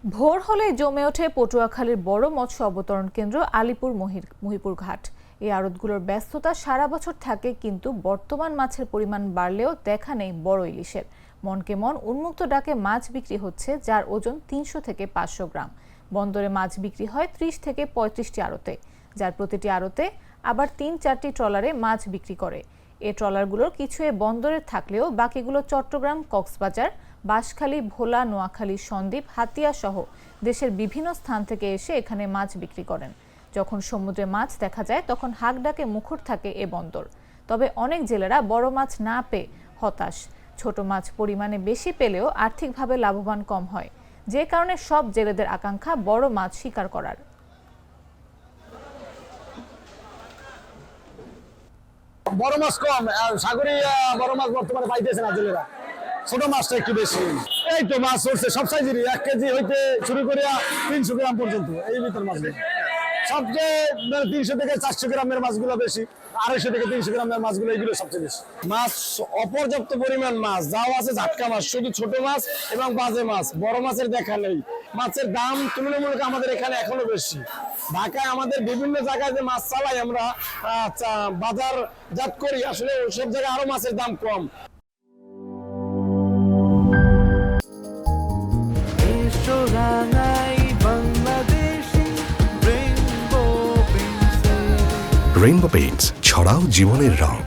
ভোর হলে জমে ওঠে পটুয়াখালীর বড় মৎস্য অবতরণ কেন্দ্র আলিপুর মহিপুর ঘাট। এই আড়তগুলোর ব্যস্ততা সারা বছর থাকে, কিন্তু বর্তমান মাছের পরিমাণ বাড়লেও দেখা নেই বড় ইলিশের। মনকে মন উন্মুক্ত ডাকে মাছ বিক্রি হচ্ছে, যার ওজন ৩০০ থেকে ৫০০ গ্রাম। বন্দরে মাছ বিক্রি হয় ৩০ থেকে ৩৫টি আড়তে, যার প্রতিটি আড়তে আবার ৩-৪টি ট্রলারে মাছ বিক্রি করে। এ ট্রলারগুলোর কিছু এ বন্দরে থাকলেও বাকিগুলো চট্টগ্রাম, কক্সবাজার, বাঁশখালী, ভোলা, নোয়াখালী, সন্দ্বীপ, হাতিয়া সহ দেশের বিভিন্ন স্থান থেকে এসে এখানে মাছ বিক্রি করেন। যখন সমুদ্রে মাছ দেখা যায় তখন হাঁক ডাকে মুখর থাকে এ বন্দর। তবে অনেক জেলেরা বড় মাছ না পেয়ে হতাশ। ছোট মাছ পরিমাণে বেশি পেলেও আর্থিকভাবে লাভবান কম হয়, যে কারণে সব জেলেদের আকাঙ্ক্ষা বড় মাছ শিকার করার। বড় মাছ কম, সাগরে বড় মাছ বর্তমানে পাইতেছে না জেলেরা। ছোট মাছটা একটু বেশি। এই তো মাছ চলছে সব সাইজেরই, 1 কেজি হইতে শুরু করে 300 গ্রাম পর্যন্ত এই ভিতর মাছগুলো। সবচেয়ে 300 থেকে 400 গ্রামের মাছগুলো বেশি, 250 থেকে 300 গ্রামের মাছগুলো এগুলো সবচেয়ে বেশি। মাছ অপর্যাপ্ত পরিমাণ মাছ যাও আছে, ঝাটকা মাছ, শুধু ছোট মাছ এবং বাজে মাছ, বড় মাছের দেখা নেই। মাছের দাম তুলনামূলক আমাদের এখানে এখনো বেশি। ঢাকায় আমাদের বিভিন্ন জায়গায় যে মাছ চালাই আমরা, বাজারজাত করি, আসলে সব জায়গায় আরো মাছের দাম কম। রেইনবো পেইন্টস, ছড়াও জীবনের রং।